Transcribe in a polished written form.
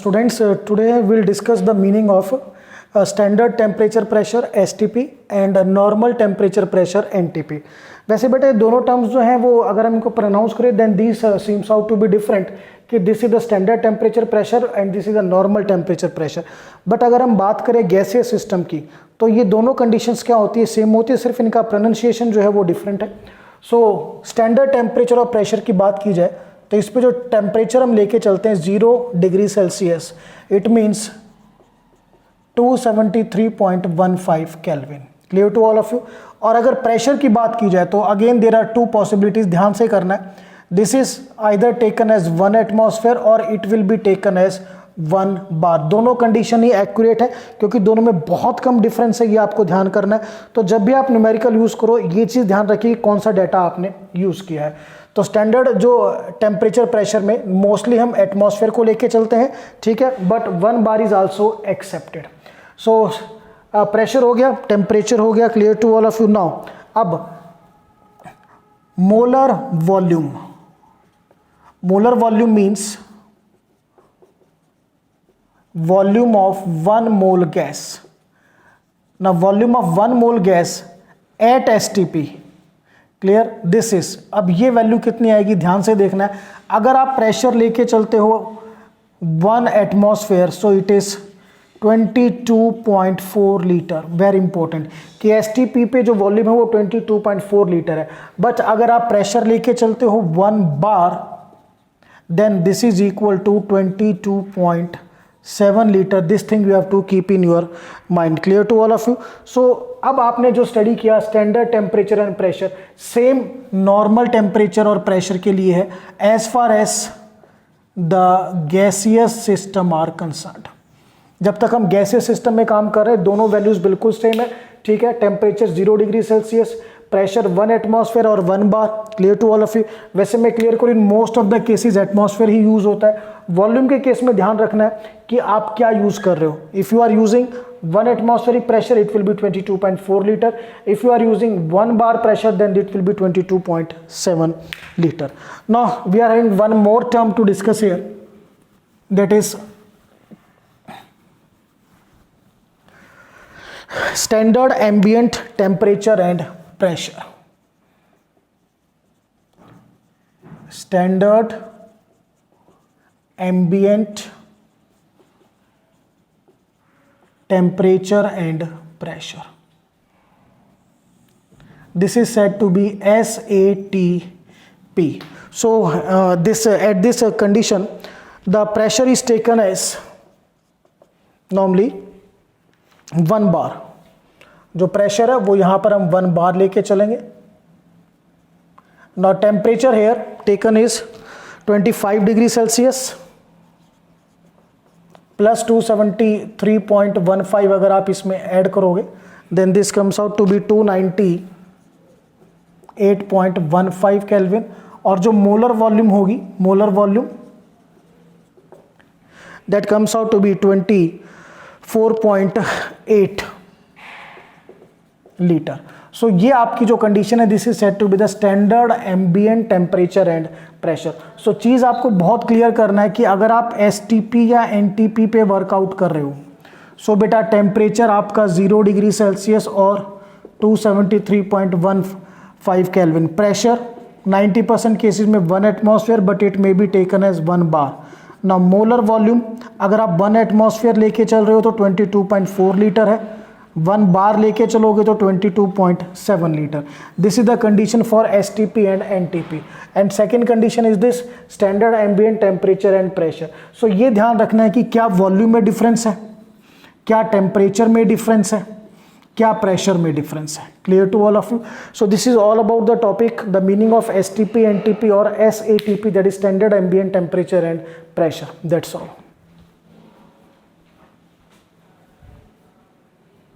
Students, today we'll discuss the meaning of standard temperature pressure STP and normal temperature pressure NTP. वैसे बेटे दोनों terms जो हैं वो अगर हम इनको प्रोनाउंस करें then this seems out to be different कि this is the standard temperature pressure and this is the normal temperature pressure. But अगर हम बात करें गैसीय सिस्टम की तो ये दोनों कंडीशंस क्या होती है, सेम होती है, सिर्फ इनका प्रोनाउंसिएशन जो है वो डिफरेंट है. सो स्टैंडर्ड टेम्परेचर और प्रेशर की बात की जाए तो इस पे जो टेम्परेचर हम लेके चलते हैं 0 degree Celsius, it means 273.15 kelvin. Clear to all of you. और अगर प्रेशर की बात की जाए तो again there are two possibilities, ध्यान से करना है. This is either taken as 1 atmosphere और it will be taken as 1 bar. दोनों कंडीशन ही एक्यूरेट है क्योंकि दोनों में बहुत कम डिफरेंस है, ये आपको ध्यान करना है. तो जब भी आप न्यूमेरिकल यूज करो ये चीज ध्यान रखिए कौन सा डाटा आपने यूज किया है. तो स्टैंडर्ड जो टेम्परेचर प्रेशर में मोस्टली हम एटमॉस्फेयर को लेके चलते हैं, ठीक है, but 1 bar is also accepted. So pressure हो गया, टेम्परेचर हो गया. Clear to all of you. Now अब molar volume. Molar volume means volume of 1 mole gas. Now volume of 1 mole gas at STP. Clear? This is. अब ये value कितनी आएगी ध्यान से देखना है. अगर आप प्रेशर लेके चलते हो 1 atmosphere so it is 22.4 litre. Very important कि STP पे जो वॉल्यूम है वो 22.4 लीटर है. बट अगर आप प्रेशर लेके चलते हो 1 bar then this is equal to 22.7 litre. This thing you have to keep in your mind. Clear to all of you. So अब आपने जो स्टडी किया standard temperature and pressure same normal temperature और pressure के लिए है as far as the gaseous system are concerned. जब तक हम गैसियस सिस्टम में काम कर रहे हैं दोनों वैल्यूज बिल्कुल सेम है, ठीक है. Temperature 0 degree Celsius, pressure 1 atmosphere और 1 bar. Clear to all of you. वैसे मैं क्लियर करूँ in most of the cases atmosphere ही यूज होता है. वॉल्यूम के केस में ध्यान रखना है कि आप क्या यूज कर रहे हो. If you are using 1 atmospheric pressure it will be 22.4 litre. If you are using 1 bar pressure then it will be 22.7 litre. Now we are having one more term to discuss here, that is standard ambient temperature and pressure. Standard ambient temperature and pressure. This is said to be SATP. So this at this condition the pressure is taken as normally 1 bar. जो pressure है वो यहां पर हम 1 bar लेके चलेंगे. Now temperature here taken is 25 degree Celsius plus 273.15 अगर आप इसमें ऐड करोगे then this comes out to be 298.15 kelvin. और जो मोलर वॉल्यूम होगी, molar volume that comes out to be 24.8 litre. So ये आपकी जो कंडीशन है this is said to be the standard ambient temperature and pressure. So चीज आपको बहुत क्लियर करना है कि अगर आप STP या NTP पे वर्कआउट कर रहे हो सो बेटा टेम्परेचर आपका 0 डिग्री सेल्सियस और 273.15 केल्विन. प्रेशर 90% केसेस में 1 atmosphere but it may be taken as 1 bar. ना मोलर वॉल्यूम अगर आप 1 एटमॉस्फेयर लेके चल रहे हो तो 22.4 लीटर है. 1 बार लेके चलोगे तो 22.7 litre. This is the condition for STP and NTP. And second condition is this standard ambient temperature and pressure. So ये ध्यान रखना है कि क्या वॉल्यूम में डिफरेंस है, क्या टेम्परेचर में डिफरेंस है, क्या प्रेशर में डिफरेंस है. Clear to all of you. So this is all about the topic the meaning of STP, NTP और SATP that is standard ambient temperature and pressure. That's all.